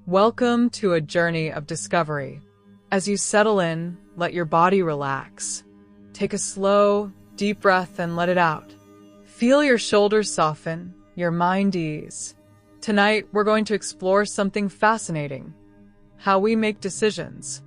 Welcome to a journey of discovery. As you settle in, let your body relax. Take a slow, deep breath and let it out. Feel your shoulders soften, your mind ease. Tonight, we're going to explore something fascinating: how we make decisions.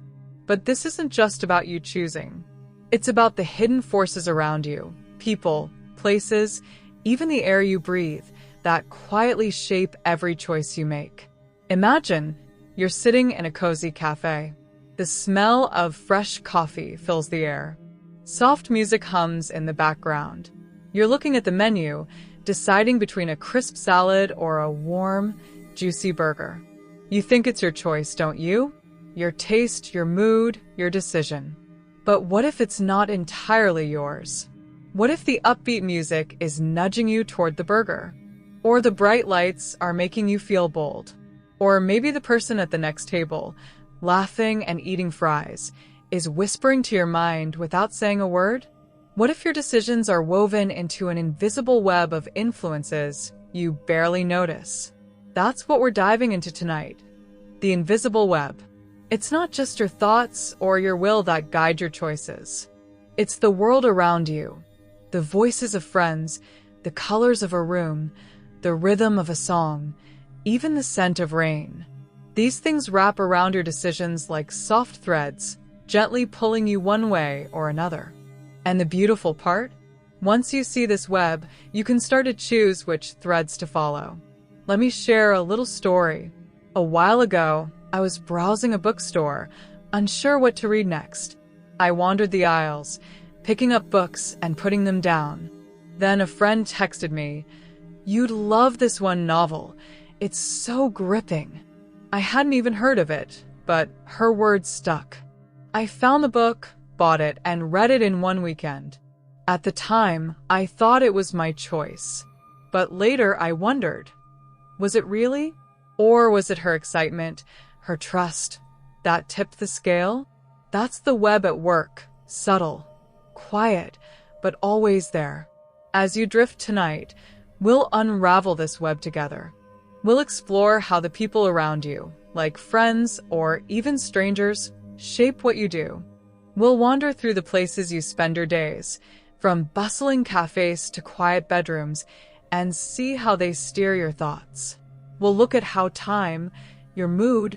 But this isn't just about you choosing. It's about the hidden forces around you, people, places, even the air you breathe, that quietly shape every choice you make. Imagine you're sitting in a cozy cafe. The smell of fresh coffee fills the air. Soft music hums in the background. You're looking at the menu, deciding between a crisp salad or a warm, juicy burger. You think it's your choice, don't you? Your taste, your mood, your decision. But what if it's not entirely yours? What if the upbeat music is nudging you toward the burger? Or the bright lights are making you feel bold? Or maybe the person at the next table, laughing and eating fries, is whispering to your mind without saying a word? What if your decisions are woven into an invisible web of influences you barely notice? That's what we're diving into tonight. The invisible web. It's not just your thoughts or your will that guide your choices. It's the world around you, the voices of friends, the colors of a room, the rhythm of a song, even the scent of rain. These things wrap around your decisions like soft threads, gently pulling you one way or another. And the beautiful part? Once you see this web, you can start to choose which threads to follow. Let me share a little story. A while ago, I was browsing a bookstore, unsure what to read next. I wandered the aisles, picking up books and putting them down. Then a friend texted me, "You'd love this one novel. It's so gripping." I hadn't even heard of it, but her words stuck. I found the book, bought it, and read it in one weekend. At the time, I thought it was my choice. But later I wondered, was it really? Or was it her excitement, her trust, that tipped the scale? That's the web at work, subtle, quiet, but always there. As you drift tonight, we'll unravel this web together. We'll explore how the people around you, like friends or even strangers, shape what you do. We'll wander through the places you spend your days, from bustling cafes to quiet bedrooms, and see how they steer your thoughts. We'll look at how time, your mood,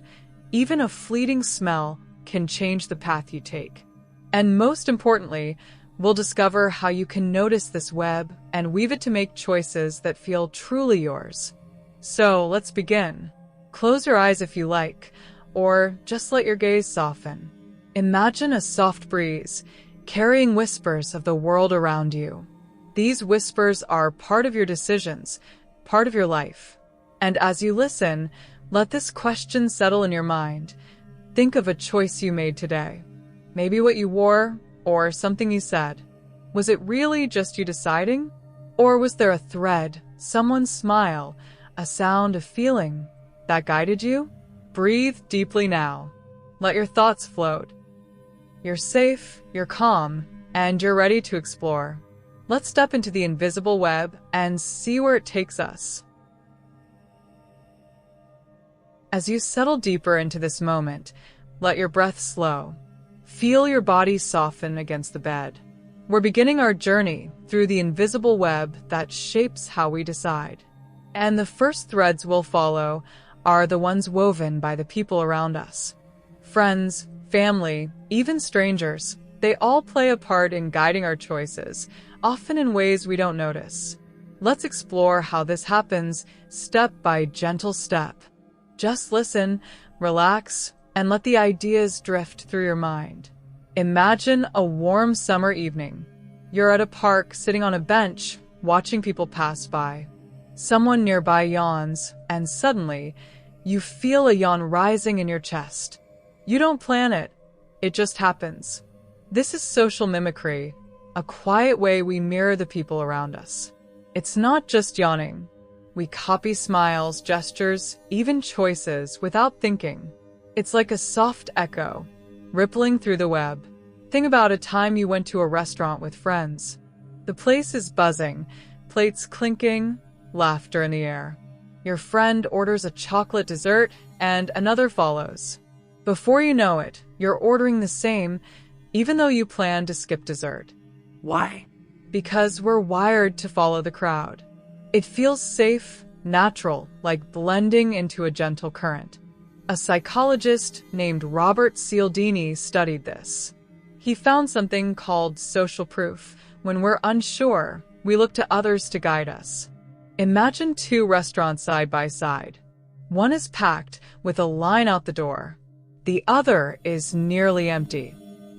even a fleeting smell can change the path you take. And most importantly, we'll discover how you can notice this web and weave it to make choices that feel truly yours. So let's begin. Close your eyes if you like, or just let your gaze soften. Imagine a soft breeze, carrying whispers of the world around you. These whispers are part of your decisions, part of your life. And as you listen, let this question settle in your mind. Think of a choice you made today. Maybe what you wore, or something you said. Was it really just you deciding? Or was there a thread, someone's smile, a sound, a feeling that guided you? Breathe deeply now. Let your thoughts float. You're safe, you're calm, and you're ready to explore. Let's step into the invisible web and see where it takes us. As you settle deeper into this moment, let your breath slow. Feel your body soften against the bed. We're beginning our journey through the invisible web that shapes how we decide. And the first threads we'll follow are the ones woven by the people around us. Friends, family, even strangers, they all play a part in guiding our choices, often in ways we don't notice. Let's explore how this happens step by gentle step. Just listen, relax, and let the ideas drift through your mind. Imagine a warm summer evening. You're at a park sitting on a bench, watching people pass by. Someone nearby yawns, and suddenly, you feel a yawn rising in your chest. You don't plan it. It just happens. This is social mimicry, a quiet way we mirror the people around us. It's not just yawning. We copy smiles, gestures, even choices without thinking. It's like a soft echo, rippling through the web. Think about a time you went to a restaurant with friends. The place is buzzing, plates clinking, laughter in the air. Your friend orders a chocolate dessert and another follows. Before you know it, you're ordering the same, even though you plan to skip dessert. Why? Because we're wired to follow the crowd. It feels safe, natural, like blending into a gentle current. A psychologist named Robert Cialdini studied this. He found something called social proof. When we're unsure, we look to others to guide us. Imagine two restaurants side by side. One is packed with a line out the door. The other is nearly empty.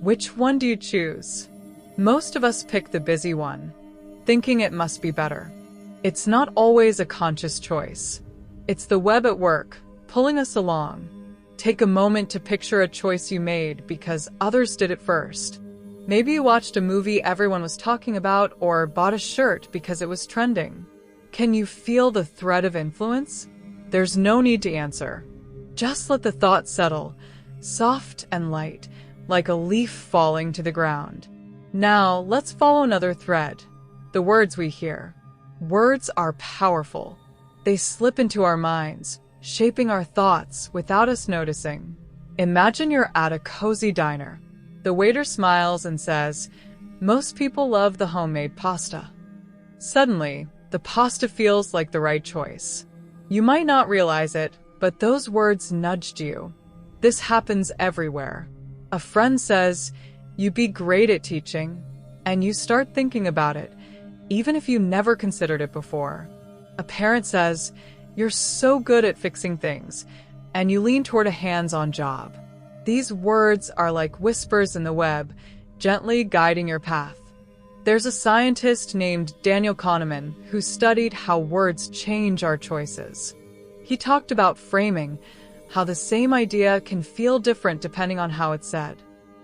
Which one do you choose? Most of us pick the busy one, thinking it must be better. It's not always a conscious choice. It's the web at work, pulling us along. Take a moment to picture a choice you made because others did it first. Maybe you watched a movie everyone was talking about or bought a shirt because it was trending. Can you feel the thread of influence? There's no need to answer. Just let the thought settle, soft and light, like a leaf falling to the ground. Now, let's follow another thread. The words we hear. Words are powerful. They slip into our minds, shaping our thoughts without us noticing. Imagine you're at a cozy diner. The waiter smiles and says, "Most people love the homemade pasta." Suddenly, the pasta feels like the right choice. You might not realize it, but those words nudged you. This happens everywhere. A friend says, "You'd be great at teaching," and you start thinking about it, even if you never considered it before. A parent says, "You're so good at fixing things," and you lean toward a hands-on job. These words are like whispers in the web, gently guiding your path. There's a scientist named Daniel Kahneman who studied how words change our choices. He talked about framing, how the same idea can feel different depending on how it's said.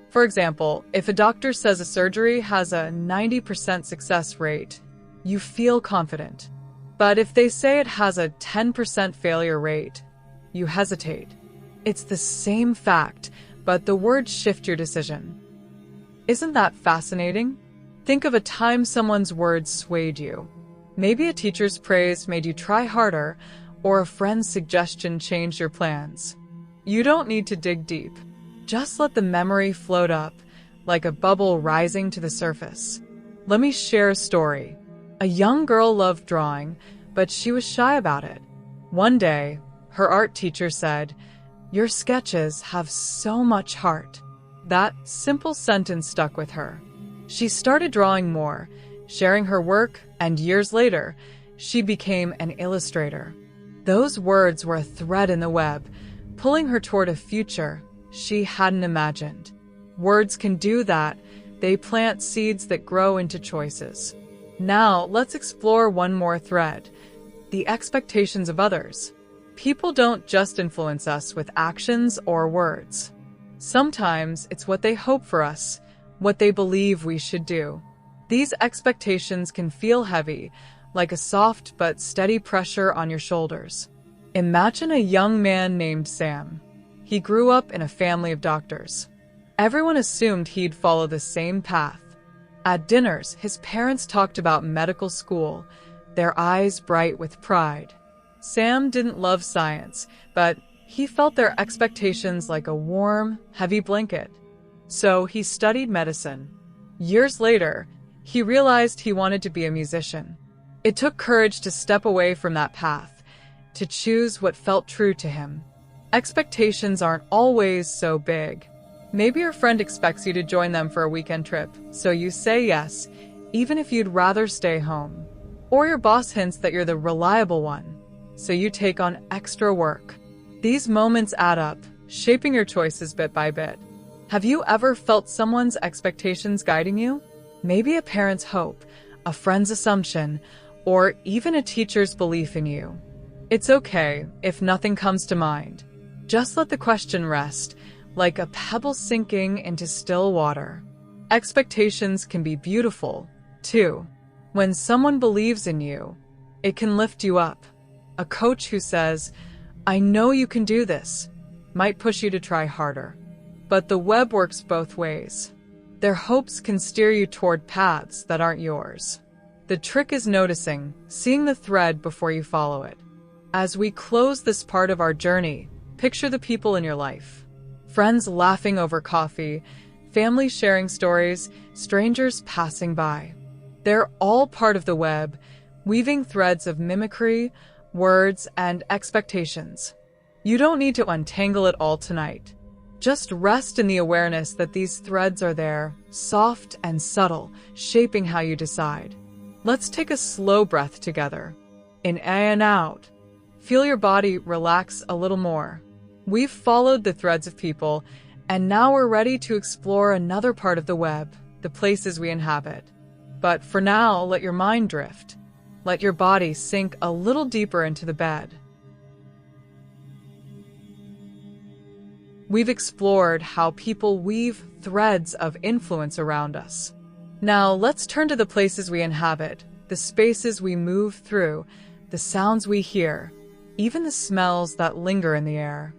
For example, if a doctor says a surgery has a 90% success rate, you feel confident. But if they say it has a 10% failure rate, you hesitate. It's the same fact, but the words shift your decision. Isn't that fascinating? Think of a time someone's words swayed you. Maybe a teacher's praise made you try harder, or a friend's suggestion changed your plans. You don't need to dig deep. Just let the memory float up, like a bubble rising to the surface. Let me share a story. A young girl loved drawing, but she was shy about it. One day, her art teacher said, "Your sketches have so much heart." That simple sentence stuck with her. She started drawing more, sharing her work, and years later, she became an illustrator. Those words were a thread in the web, pulling her toward a future she hadn't imagined. Words can do that. They plant seeds that grow into choices. Now, let's explore one more thread: the expectations of others. People don't just influence us with actions or words. Sometimes it's what they hope for us, what they believe we should do. These expectations can feel heavy, like a soft but steady pressure on your shoulders. Imagine a young man named Sam. He grew up in a family of doctors. Everyone assumed he'd follow the same path. At dinners, his parents talked about medical school, their eyes bright with pride. Sam didn't love science, but he felt their expectations like a warm, heavy blanket. So he studied medicine. Years later, he realized he wanted to be a musician. It took courage to step away from that path, to choose what felt true to him. Expectations aren't always so big. Maybe your friend expects you to join them for a weekend trip, so you say yes, even if you'd rather stay home. Or your boss hints that you're the reliable one, so you take on extra work. These moments add up, shaping your choices bit by bit. Have you ever felt someone's expectations guiding you? Maybe a parent's hope, a friend's assumption, or even a teacher's belief in you. It's okay if nothing comes to mind. Just let the question rest, like a pebble sinking into still water. Expectations can be beautiful, too. When someone believes in you, it can lift you up. A coach who says, "I know you can do this," might push you to try harder. But the web works both ways. Their hopes can steer you toward paths that aren't yours. The trick is noticing, seeing the thread before you follow it. As we close this part of our journey, picture the people in your life. Friends laughing over coffee, family sharing stories, strangers passing by. They're all part of the web, weaving threads of mimicry, words, and expectations. You don't need to untangle it all tonight. Just rest in the awareness that these threads are there, soft and subtle, shaping how you decide. Let's take a slow breath together. In and out. Feel your body relax a little more. We've followed the threads of people, and now we're ready to explore another part of the web, the places we inhabit. But for now, let your mind drift. Let your body sink a little deeper into the bed. We've explored how people weave threads of influence around us. Now let's turn to the places we inhabit, the spaces we move through, the sounds we hear, even the smells that linger in the air.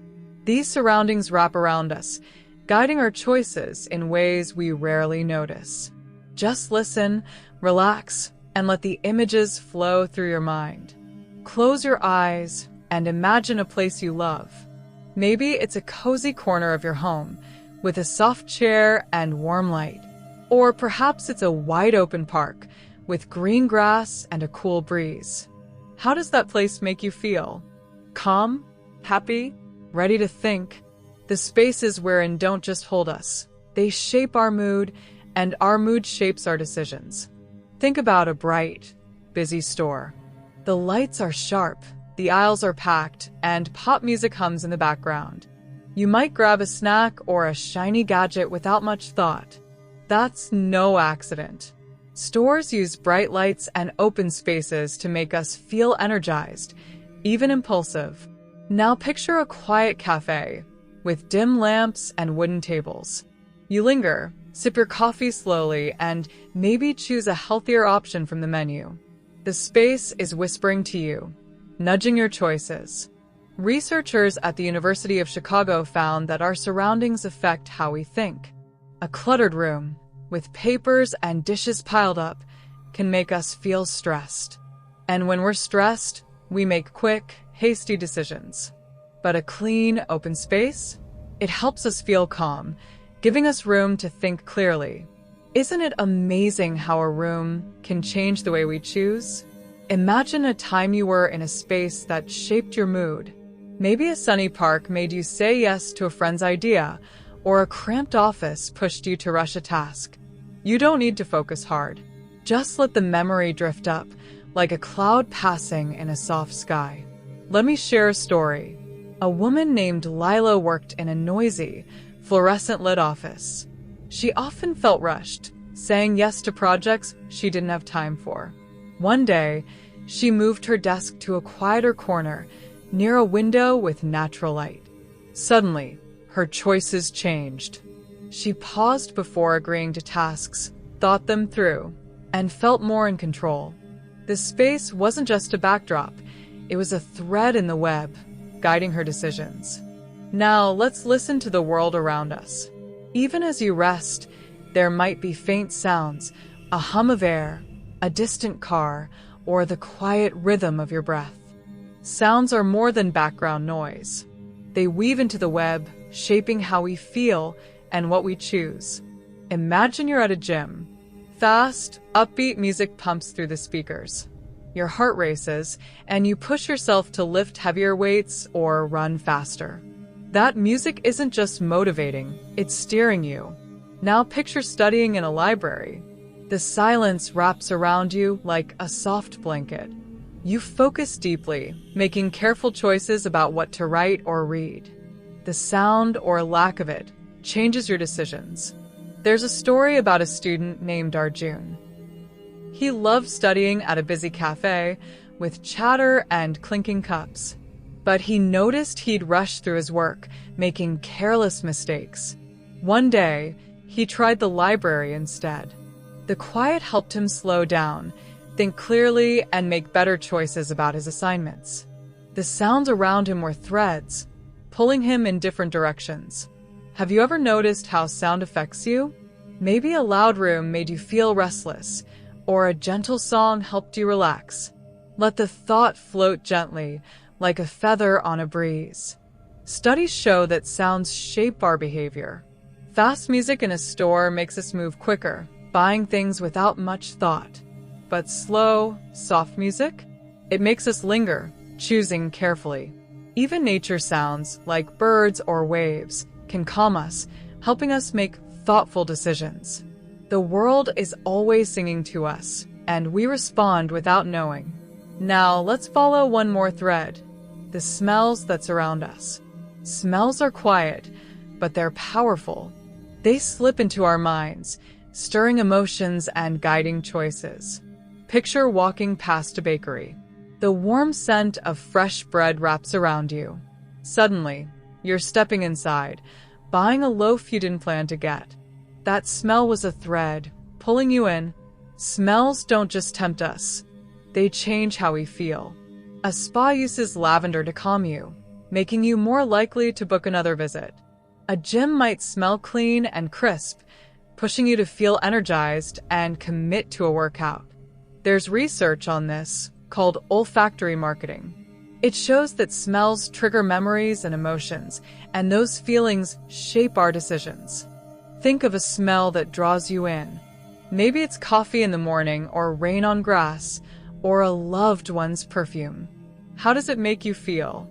These surroundings wrap around us, guiding our choices in ways we rarely notice. Just listen, relax, and let the images flow through your mind. Close your eyes and imagine a place you love. Maybe it's a cozy corner of your home with a soft chair and warm light. Or perhaps it's a wide-open park with green grass and a cool breeze. How does that place make you feel? Calm? Happy? Ready to think? The spaces we're in don't just hold us. They shape our mood, and our mood shapes our decisions. Think about a bright, busy store. The lights are sharp, the aisles are packed, and pop music hums in the background. You might grab a snack or a shiny gadget without much thought. That's no accident. Stores use bright lights and open spaces to make us feel energized, even impulsive. Now picture a quiet cafe with dim lamps and wooden tables. You linger, sip your coffee slowly, and maybe choose a healthier option from the menu. The space is whispering to you, nudging your choices. Researchers at the University of Chicago found that our surroundings affect how we think. A cluttered room, with papers and dishes piled up, can make us feel stressed. And when we're stressed, we make quick, hasty decisions. But a clean, open space? It helps us feel calm, giving us room to think clearly. Isn't it amazing how a room can change the way we choose? Imagine a time you were in a space that shaped your mood. Maybe a sunny park made you say yes to a friend's idea, or a cramped office pushed you to rush a task. You don't need to focus hard. Just let the memory drift up, like a cloud passing in a soft sky. Let me share a story. A woman named Lila worked in a noisy, fluorescent-lit office. She often felt rushed, saying yes to projects she didn't have time for. One day, she moved her desk to a quieter corner, near a window with natural light. Suddenly, her choices changed. She paused before agreeing to tasks, thought them through, and felt more in control. The space wasn't just a backdrop, it was a thread in the web, guiding her decisions. Now, let's listen to the world around us. Even as you rest, there might be faint sounds, a hum of air, a distant car, or the quiet rhythm of your breath. Sounds are more than background noise. They weave into the web, shaping how we feel and what we choose. Imagine you're at a gym. Fast, upbeat music pumps through the speakers. Your heart races, and you push yourself to lift heavier weights or run faster. That music isn't just motivating, it's steering you. Now picture studying in a library. The silence wraps around you like a soft blanket. You focus deeply, making careful choices about what to write or read. The sound or lack of it changes your decisions. There's a story about a student named Arjun. He loved studying at a busy cafe with chatter and clinking cups. But he noticed he'd rush through his work, making careless mistakes. One day, he tried the library instead. The quiet helped him slow down, think clearly, and make better choices about his assignments. The sounds around him were threads, pulling him in different directions. Have you ever noticed how sound affects you? Maybe a loud room made you feel restless, or a gentle song helped you relax. Let the thought float gently, like a feather on a breeze. Studies show that sounds shape our behavior. Fast music in a store makes us move quicker, buying things without much thought. But slow, soft music? It makes us linger, choosing carefully. Even nature sounds, like birds or waves, can calm us, helping us make thoughtful decisions. The world is always singing to us, and we respond without knowing. Now, let's follow one more thread: the smells that surround us. Smells are quiet, but they're powerful. They slip into our minds, stirring emotions and guiding choices. Picture walking past a bakery. The warm scent of fresh bread wraps around you. Suddenly, you're stepping inside, buying a loaf you didn't plan to get. That smell was a thread, pulling you in. Smells don't just tempt us. They change how we feel. A spa uses lavender to calm you, making you more likely to book another visit. A gym might smell clean and crisp, pushing you to feel energized and commit to a workout. There's research on this, called olfactory marketing. It shows that smells trigger memories and emotions, and those feelings shape our decisions. Think of a smell that draws you in. Maybe it's coffee in the morning, or rain on grass, or a loved one's perfume. How does it make you feel?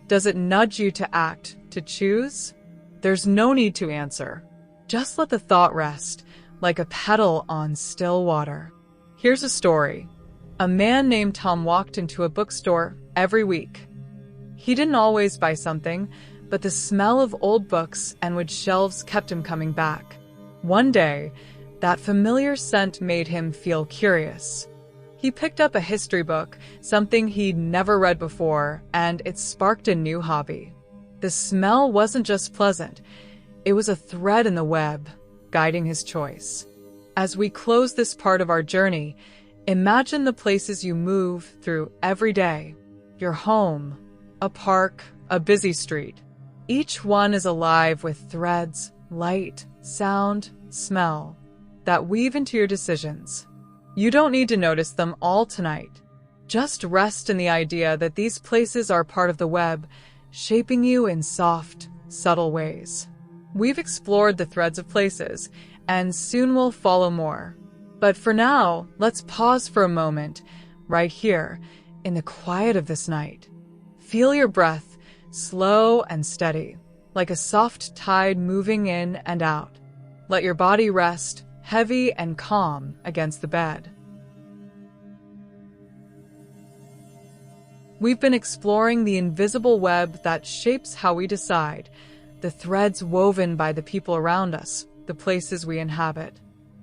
Does it nudge you to act, to choose? There's no need to answer. Just let the thought rest, like a pebble on still water. Here's a story. A man named Tom walked into a bookstore every week. He didn't always buy something, but the smell of old books and wood shelves kept him coming back. One day, that familiar scent made him feel curious. He picked up a history book, something he'd never read before, and it sparked a new hobby. The smell wasn't just pleasant, it was a thread in the web, guiding his choice. As we close this part of our journey, imagine the places you move through every day. Your home, a park, a busy street. Each one is alive with threads, light, sound, smell, that weave into your decisions. You don't need to notice them all tonight. Just rest in the idea that these places are part of the web, shaping you in soft, subtle ways. We've explored the threads of places, and soon we'll follow more. But for now, let's pause for a moment, right here, in the quiet of this night. Feel your breath, slow and steady, like a soft tide moving in and out. Let your body rest, heavy and calm, against the bed. We've been exploring the invisible web that shapes how we decide, the threads woven by the people around us, the places we inhabit.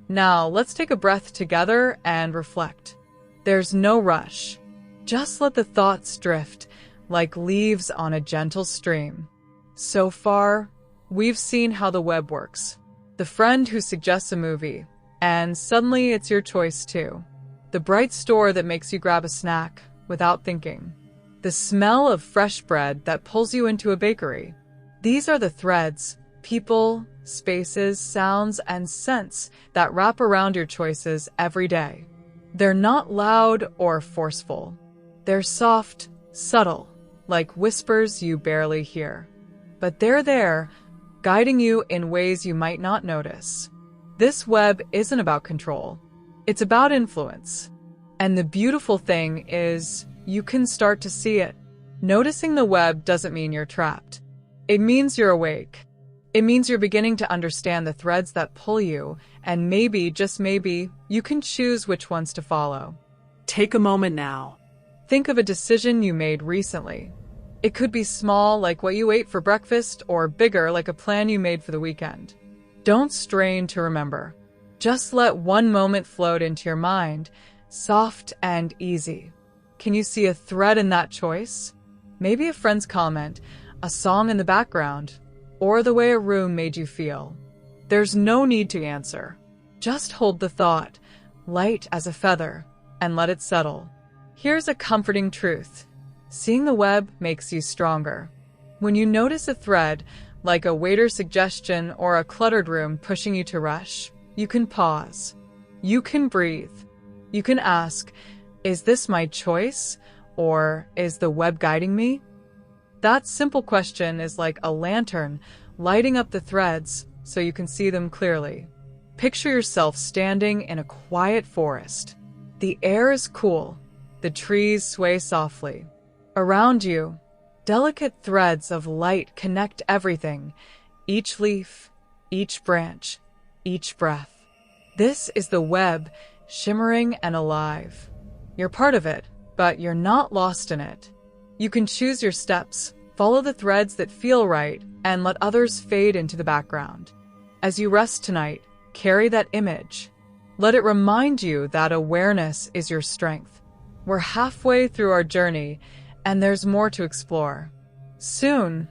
Now, let's take a breath together and reflect. There's no rush. Just let the thoughts drift, like leaves on a gentle stream. So far, we've seen how the web works. The friend who suggests a movie, and suddenly it's your choice too. The bright store that makes you grab a snack without thinking. The smell of fresh bread that pulls you into a bakery. These are the threads, people, spaces, sounds, and scents that wrap around your choices every day. They're not loud or forceful. They're soft, subtle, like whispers you barely hear. But they're there, guiding you in ways you might not notice. This web isn't about control. It's about influence. And the beautiful thing is, you can start to see it. Noticing the web doesn't mean you're trapped. It means you're awake. It means you're beginning to understand the threads that pull you, and maybe, just maybe, you can choose which ones to follow. Take a moment now. Think of a decision you made recently. It could be small, like what you ate for breakfast, or bigger, like a plan you made for the weekend. Don't strain to remember. Just let one moment float into your mind, soft and easy. Can you see a thread in that choice? Maybe a friend's comment, a song in the background, or the way a room made you feel. There's no need to answer. Just hold the thought, light as a feather, and let it settle. Here's a comforting truth. Seeing the web makes you stronger. When you notice a thread, like a waiter's suggestion or a cluttered room pushing you to rush, you can pause. You can breathe. You can ask, is this my choice, Or is the web guiding me? That simple question is like a lantern lighting up the threads so you can see them clearly. Picture yourself standing in a quiet forest. The air is cool. The trees sway softly. Around you, delicate threads of light connect everything, each leaf, each branch, each breath. This is the web, shimmering and alive. You're part of it, but you're not lost in it. You can choose your steps, follow the threads that feel right, and let others fade into the background. As you rest tonight, carry that image. Let it remind you that awareness is your strength. We're halfway through our journey, and there's more to explore. Soon,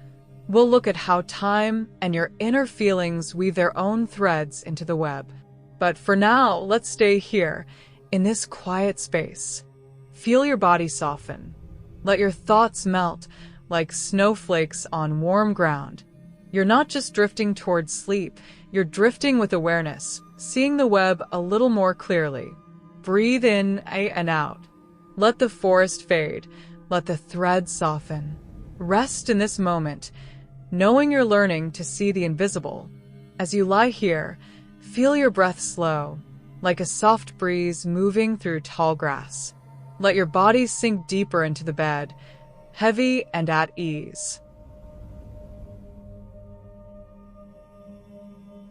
we'll look at how time and your inner feelings weave their own threads into the web. But for now, let's stay here, in this quiet space. Feel your body soften. Let your thoughts melt like snowflakes on warm ground. You're not just drifting towards sleep, you're drifting with awareness, seeing the web a little more clearly. Breathe in and out. Let the forest fade. Let the threads soften. Rest in this moment, knowing you're learning to see the invisible. As you lie here, feel your breath slow, like a soft breeze moving through tall grass. Let your body sink deeper into the bed, heavy and at ease.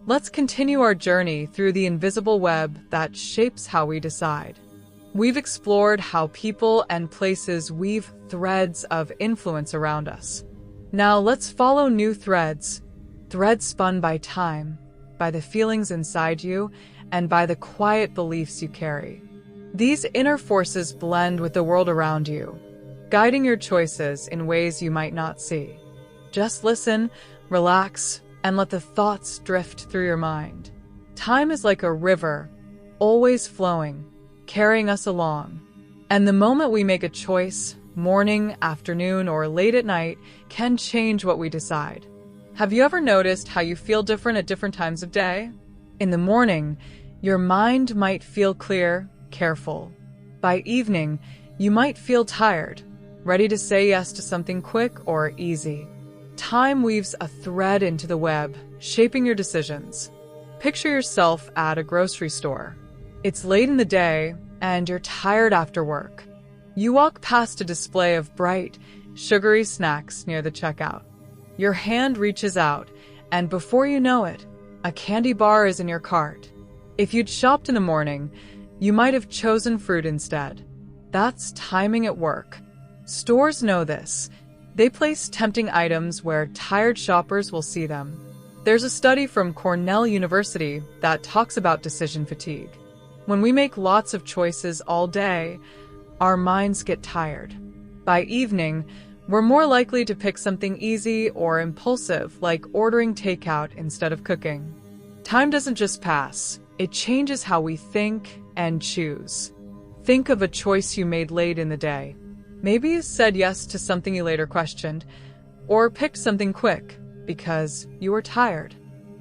Let's continue our journey through the invisible web that shapes how we decide. We've explored how people and places weave threads of influence around us. Now let's follow new threads spun by time, by the feelings inside you, and by the quiet beliefs you carry. These inner forces blend with the world around you, guiding your choices in ways you might not see. Just listen, relax, and let the thoughts drift through your mind. Time is like a river, always flowing, carrying us along. And the moment we make a choice, morning, afternoon, or late at night, can change what we decide. Have you ever noticed how you feel different at different times of day? In the morning, your mind might feel clear, careful. By evening, you might feel tired, ready to say yes to something quick or easy. Time weaves a thread into the web, shaping your decisions. Picture yourself at a grocery store. It's late in the day, and you're tired after work. You walk past a display of bright, sugary snacks near the checkout. Your hand reaches out, and before you know it, a candy bar is in your cart. If you'd shopped in the morning, you might have chosen fruit instead. That's timing at work. Stores know this. They place tempting items where tired shoppers will see them. There's a study from Cornell University that talks about decision fatigue. When we make lots of choices all day, our minds get tired. By evening, we're more likely to pick something easy or impulsive, like ordering takeout instead of cooking. Time doesn't just pass. It changes how we think and choose. Think of a choice you made late in the day. Maybe you said yes to something you later questioned, or picked something quick because you were tired.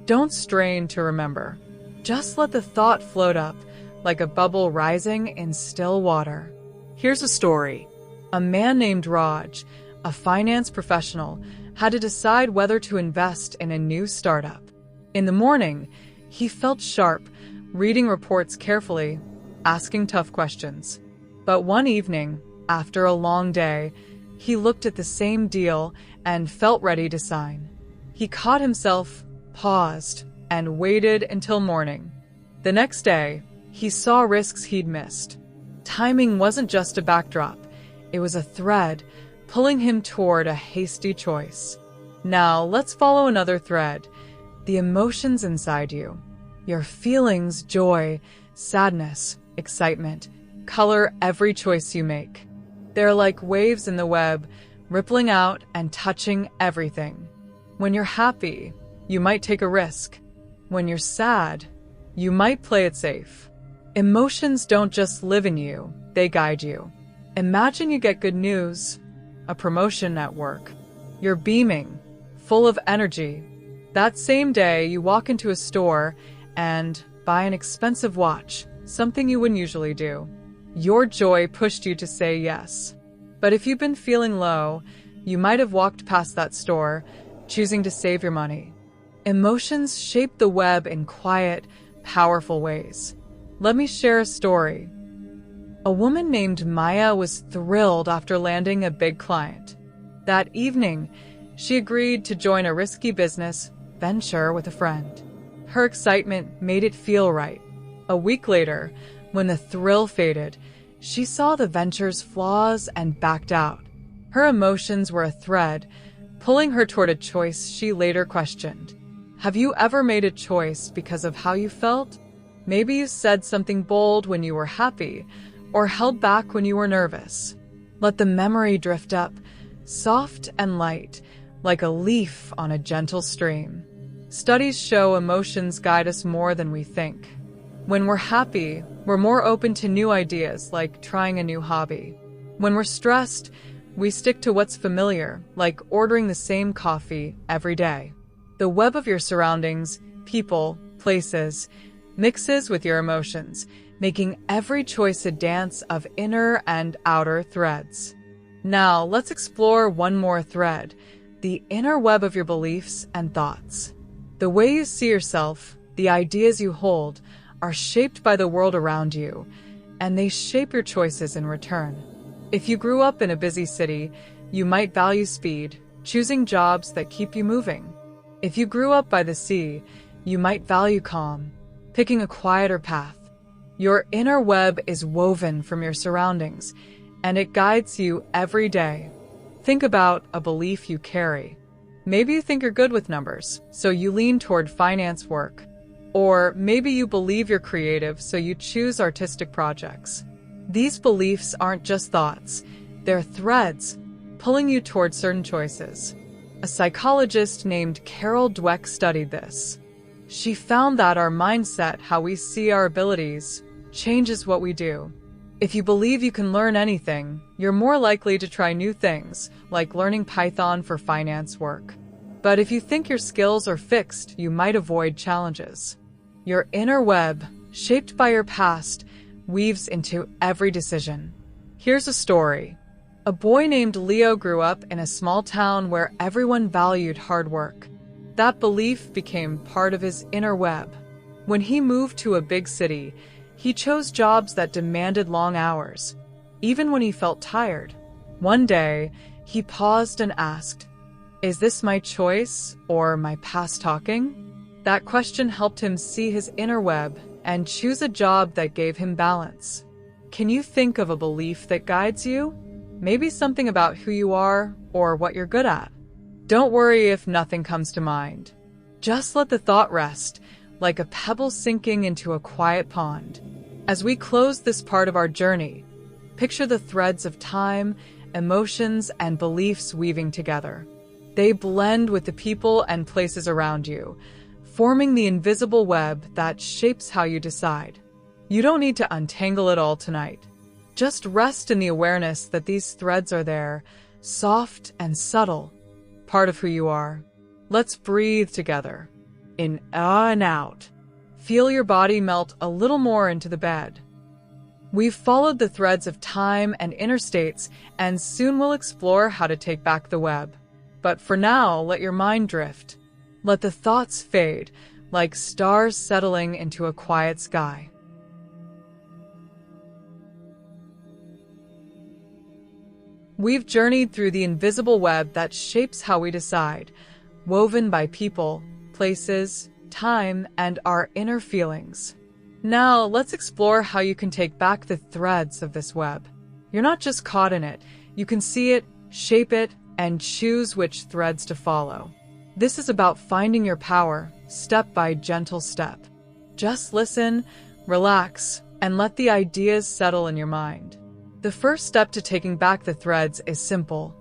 Don't strain to remember. Just let the thought float up like a bubble rising in still water. Here's a story. A man named Raj, a finance professional, had to decide whether to invest in a new startup. In the morning, he felt sharp, reading reports carefully, asking tough questions. But one evening, after a long day, he looked at the same deal and felt ready to sign. He caught himself, paused, and waited until morning. The next day, he saw risks he'd missed. Timing wasn't just a backdrop, it was a thread pulling him toward a hasty choice. Now, let's follow another thread, the emotions inside you. Your feelings, joy, sadness, excitement, color every choice you make. They're like waves in the web, rippling out and touching everything. When you're happy, you might take a risk. When you're sad, you might play it safe. Emotions don't just live in you, they guide you. Imagine you get good news, a promotion at work. You're beaming, full of energy. That same day, you walk into a store and buy an expensive watch, something you wouldn't usually do. Your joy pushed you to say yes. But if you've been feeling low, you might have walked past that store, choosing to save your money. Emotions shape the web in quiet, powerful ways. Let me share a story. A woman named Maya was thrilled after landing a big client. That evening, she agreed to join a risky business venture with a friend. Her excitement made it feel right. A week later, when the thrill faded, she saw the venture's flaws and backed out. Her emotions were a thread, pulling her toward a choice she later questioned. Have you ever made a choice because of how you felt? Maybe you said something bold when you were happy, or held back when you were nervous. Let the memory drift up, soft and light, like a leaf on a gentle stream. Studies show emotions guide us more than we think. When we're happy, we're more open to new ideas, like trying a new hobby. When we're stressed, we stick to what's familiar, like ordering the same coffee every day. The web of your surroundings, people, places, mixes with your emotions, making every choice a dance of inner and outer threads. Now, let's explore one more thread, the inner web of your beliefs and thoughts. The way you see yourself, the ideas you hold, are shaped by the world around you, and they shape your choices in return. If you grew up in a busy city, you might value speed, choosing jobs that keep you moving. If you grew up by the sea, you might value calm, picking a quieter path. Your inner web is woven from your surroundings, and it guides you every day. Think about a belief you carry. Maybe you think you're good with numbers, so you lean toward finance work. Or maybe you believe you're creative, so you choose artistic projects. These beliefs aren't just thoughts, they're threads, pulling you toward certain choices. A psychologist named Carol Dweck studied this. She found that our mindset, how we see our abilities, changes what we do. If you believe you can learn anything, you're more likely to try new things, like learning Python for finance work. But if you think your skills are fixed, you might avoid challenges. Your inner web, shaped by your past, weaves into every decision. Here's a story. A boy named Leo grew up in a small town where everyone valued hard work. That belief became part of his inner web. When he moved to a big city, he chose jobs that demanded long hours, even when he felt tired. One day, he paused and asked, "Is this my choice or my past talking?" That question helped him see his inner web and choose a job that gave him balance. Can you think of a belief that guides you? Maybe something about who you are or what you're good at. Don't worry if nothing comes to mind. Just let the thought rest, like a pebble sinking into a quiet pond. As we close this part of our journey, picture the threads of time, emotions, and beliefs weaving together. They blend with the people and places around you, forming the invisible web that shapes how you decide. You don't need to untangle it all tonight. Just rest in the awareness that these threads are there, soft and subtle, part of who you are. Let's breathe together. In and out. Feel your body melt a little more into the bed. We've followed the threads of time and inner states, and soon we'll explore how to take back the web. But for now, let your mind drift. Let the thoughts fade, like stars settling into a quiet sky. We've journeyed through the invisible web that shapes how we decide, woven by people, places, time, and our inner feelings. Now, let's explore how you can take back the threads of this web. You're not just caught in it. You can see it, shape it, and choose which threads to follow. This is about finding your power, step by gentle step. Just listen, relax, and let the ideas settle in your mind. The first step to taking back the threads is simple.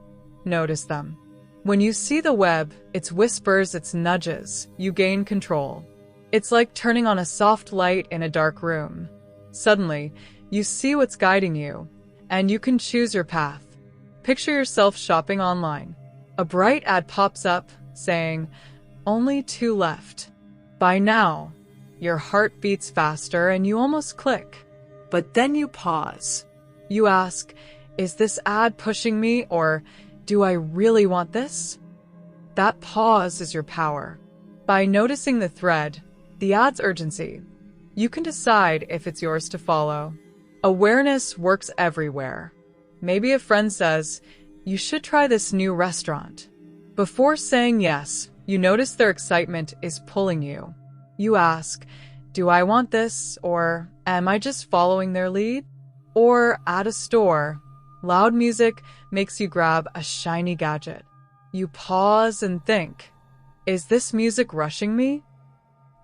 Notice them. When you see the web, its whispers, its nudges, you gain control. It's like turning on a soft light in a dark room. Suddenly, you see what's guiding you, and you can choose your path. Picture yourself shopping online. A bright ad pops up, saying, "Only 2 left." By now, your heart beats faster and you almost click. But then you pause. You ask, Is this ad pushing me, or do I really want this? That pause is your power. By noticing the thread, the ad's urgency, you can decide if it's yours to follow. Awareness works everywhere. Maybe a friend says, "You should try this new restaurant." Before saying yes, you notice their excitement is pulling you. You ask, "Do I want this, or am I just following their lead?" Or at a store, loud music makes you grab a shiny gadget. You pause and think, "Is this music rushing me?"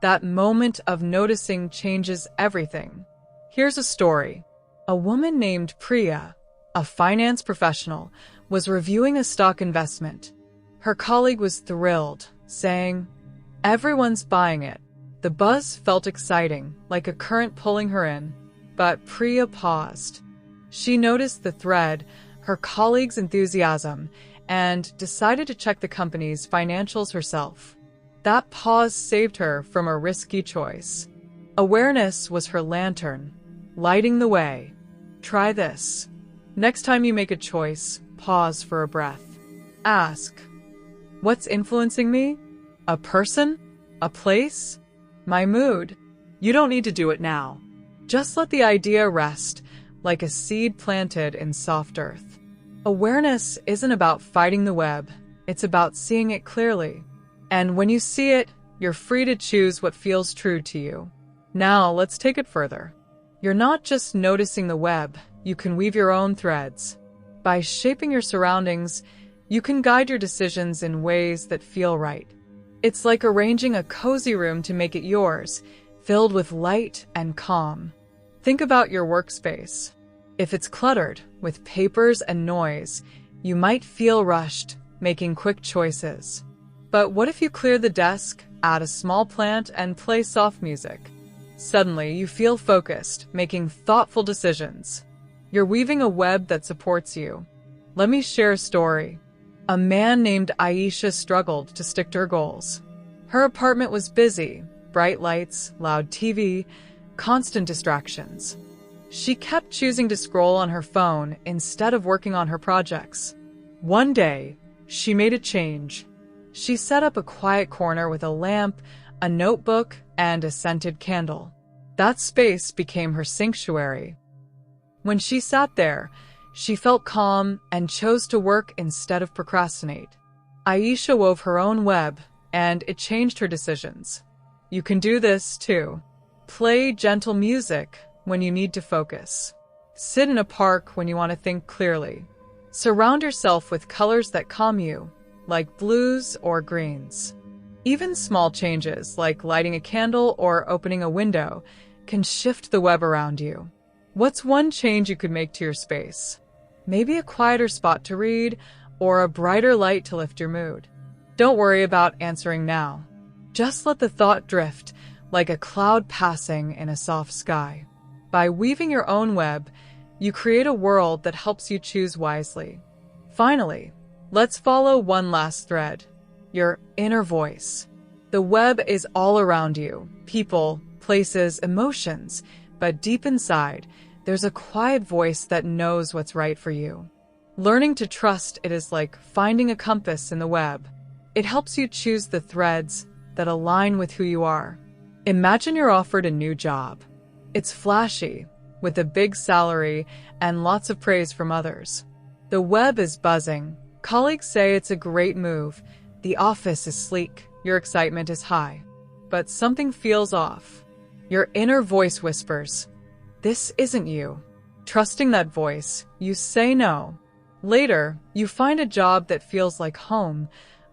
That moment of noticing changes everything. Here's a story. A woman named Priya, a finance professional, was reviewing a stock investment. Her colleague was thrilled, saying, "Everyone's buying it." The buzz felt exciting, like a current pulling her in. But Priya paused. She noticed the thread, her colleague's enthusiasm, and decided to check the company's financials herself. That pause saved her from a risky choice. Awareness was her lantern, lighting the way. Try this. Next time you make a choice, pause for a breath. Ask, "What's influencing me? A person? A place? My mood?" You don't need to do it now. Just let the idea rest, like a seed planted in soft earth. Awareness isn't about fighting the web, it's about seeing it clearly. And when you see it, you're free to choose what feels true to you. Now, let's take it further. You're not just noticing the web, you can weave your own threads. By shaping your surroundings, you can guide your decisions in ways that feel right. It's like arranging a cozy room to make it yours, filled with light and calm. Think about your workspace. If it's cluttered with papers and noise, you might feel rushed, making quick choices. But what if you clear the desk, add a small plant, and play soft music? Suddenly, you feel focused, making thoughtful decisions. You're weaving a web that supports you. Let me share a story. A man named Aisha struggled to stick to her goals. Her apartment was busy, bright lights, loud TV, constant distractions. She kept choosing to scroll on her phone instead of working on her projects. One day, she made a change. She set up a quiet corner with a lamp, a notebook, and a scented candle. That space became her sanctuary. When she sat there, she felt calm and chose to work instead of procrastinate. Aisha wove her own web, and it changed her decisions. You can do this too. Play gentle music when you need to focus. Sit in a park when you want to think clearly. Surround yourself with colors that calm you, like blues or greens. Even small changes, like lighting a candle or opening a window, can shift the web around you. What's one change you could make to your space? Maybe a quieter spot to read, or a brighter light to lift your mood. Don't worry about answering now. Just let the thought drift, like a cloud passing in a soft sky. By weaving your own web, you create a world that helps you choose wisely. Finally, let's follow one last thread, your inner voice. The web is all around you, people, places, emotions, but deep inside, there's a quiet voice that knows what's right for you. Learning to trust it is like finding a compass in the web. It helps you choose the threads that align with who you are. Imagine you're offered a new job. It's flashy, with a big salary and lots of praise from others. The web is buzzing. Colleagues say it's a great move. The office is sleek. Your excitement is high. But something feels off. Your inner voice whispers, "This isn't you." Trusting that voice, you say no. Later, you find a job that feels like home,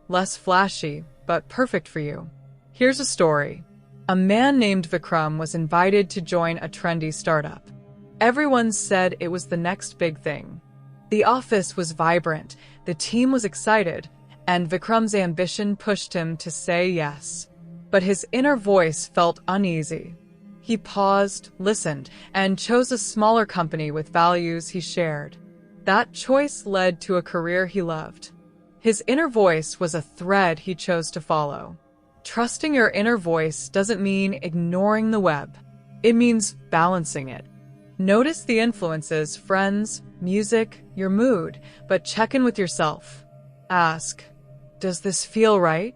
less flashy, but perfect for you. Here's a story. A man named Vikram was invited to join a trendy startup. Everyone said it was the next big thing. The office was vibrant, the team was excited, and Vikram's ambition pushed him to say yes. But his inner voice felt uneasy. He paused, listened, and chose a smaller company with values he shared. That choice led to a career he loved. His inner voice was a thread he chose to follow. Trusting your inner voice doesn't mean ignoring the web. It means balancing it. Notice the influences, friends, music, your mood, but check in with yourself. Ask, does this feel right?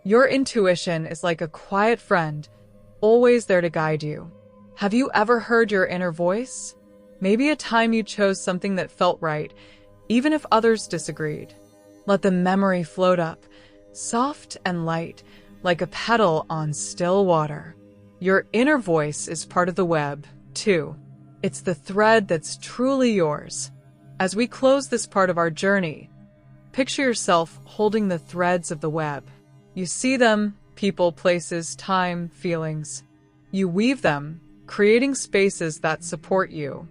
Your intuition is like a quiet friend, always there to guide you. Have you ever heard your inner voice? Maybe a time you chose something that felt right, even if others disagreed. Let the memory float up, soft and light, like a petal on still water. Your inner voice is part of the web, too. It's the thread that's truly yours. As we close this part of our journey, picture yourself holding the threads of the web. You see them, people, places, time, feelings. You weave them, creating spaces that support you.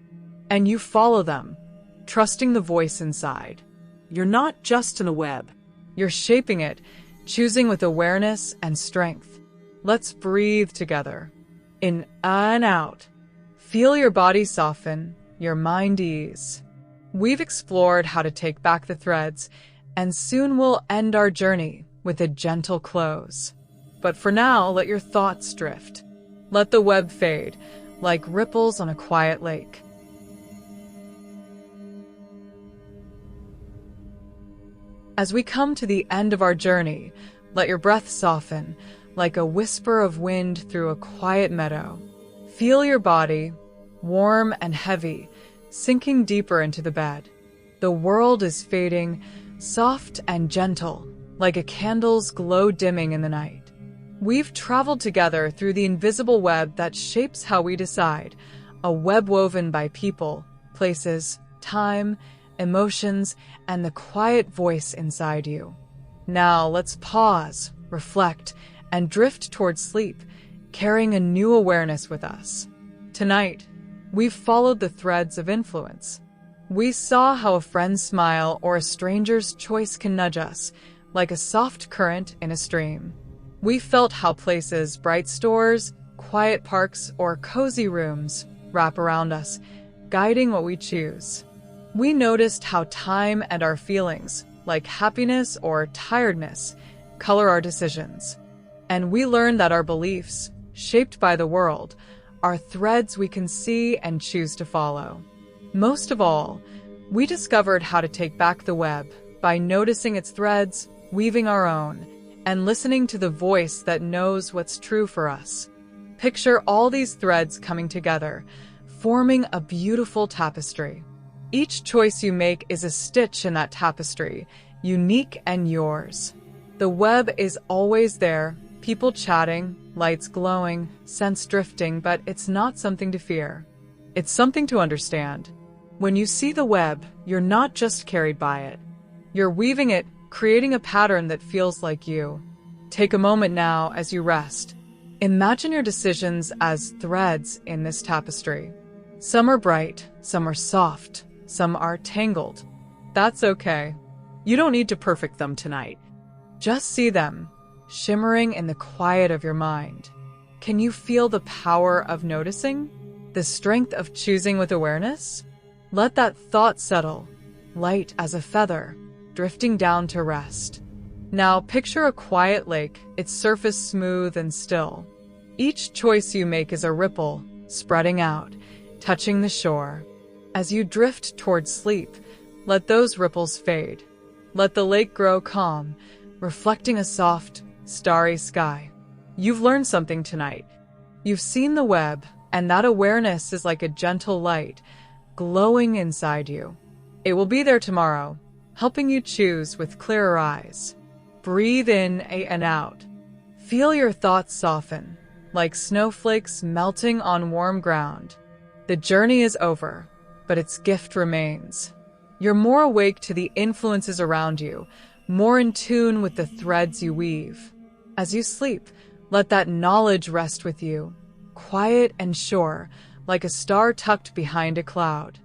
And you follow them, trusting the voice inside. You're not just in a web. You're shaping it, choosing with awareness and strength. Let's breathe together. In and out. Feel your body soften, your mind ease. We've explored how to take back the threads, and soon we'll end our journey with a gentle close. But for now, let your thoughts drift. Let the web fade, like ripples on a quiet lake. As we come to the end of our journey, let your breath soften, like a whisper of wind through a quiet meadow. Feel your body, warm and heavy, sinking deeper into the bed. The world is fading, soft and gentle, like a candle's glow dimming in the night. We've traveled together through the invisible web that shapes how we decide, a web woven by people, places, time, emotions, and the quiet voice inside you. Now let's pause, reflect, and drift towards sleep, carrying a new awareness with us. Tonight, we've followed the threads of influence. We saw how a friend's smile or a stranger's choice can nudge us, like a soft current in a stream. We felt how places, bright stores, quiet parks, or cozy rooms wrap around us, guiding what we choose. We noticed how time and our feelings, like happiness or tiredness, color our decisions. And we learned that our beliefs, shaped by the world, are threads we can see and choose to follow. Most of all, we discovered how to take back the web by noticing its threads, weaving our own, and listening to the voice that knows what's true for us. Picture all these threads coming together, forming a beautiful tapestry. Each choice you make is a stitch in that tapestry, unique and yours. The web is always there, people chatting, lights glowing, scents drifting, but it's not something to fear. It's something to understand. When you see the web, you're not just carried by it. You're weaving it, creating a pattern that feels like you. Take a moment now as you rest. Imagine your decisions as threads in this tapestry. Some are bright, some are soft, some are tangled. That's okay. You don't need to perfect them tonight. Just see them, shimmering in the quiet of your mind. Can you feel the power of noticing? The strength of choosing with awareness? Let that thought settle, light as a feather, drifting down to rest. Now picture a quiet lake, its surface smooth and still. Each choice you make is a ripple, spreading out, touching the shore. As you drift towards sleep, let those ripples fade. Let the lake grow calm, reflecting a soft, starry sky. You've learned something tonight. You've seen the web, and that awareness is like a gentle light, glowing inside you. It will be there tomorrow, helping you choose with clearer eyes. Breathe in and out. Feel your thoughts soften, like snowflakes melting on warm ground. The journey is over, but its gift remains. You're more awake to the influences around you, more in tune with the threads you weave. As you sleep, let that knowledge rest with you, quiet and sure, like a star tucked behind a cloud.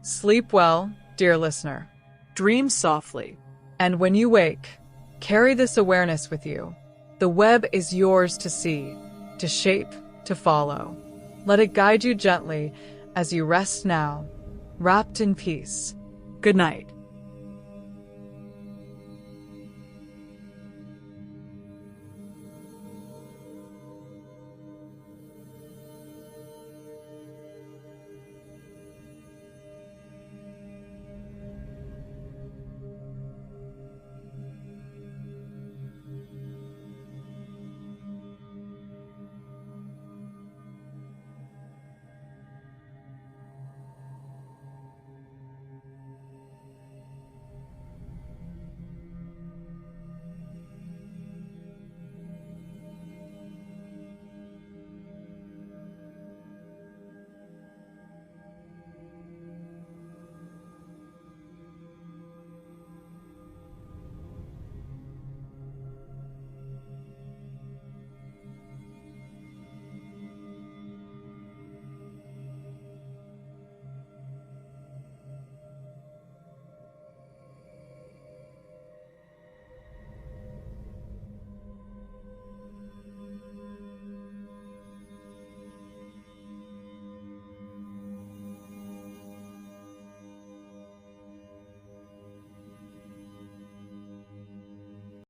Sleep well, dear listener. Dream softly. And when you wake, carry this awareness with you. The web is yours to see, to shape, to follow. Let it guide you gently as you rest now, wrapped in peace. Good night.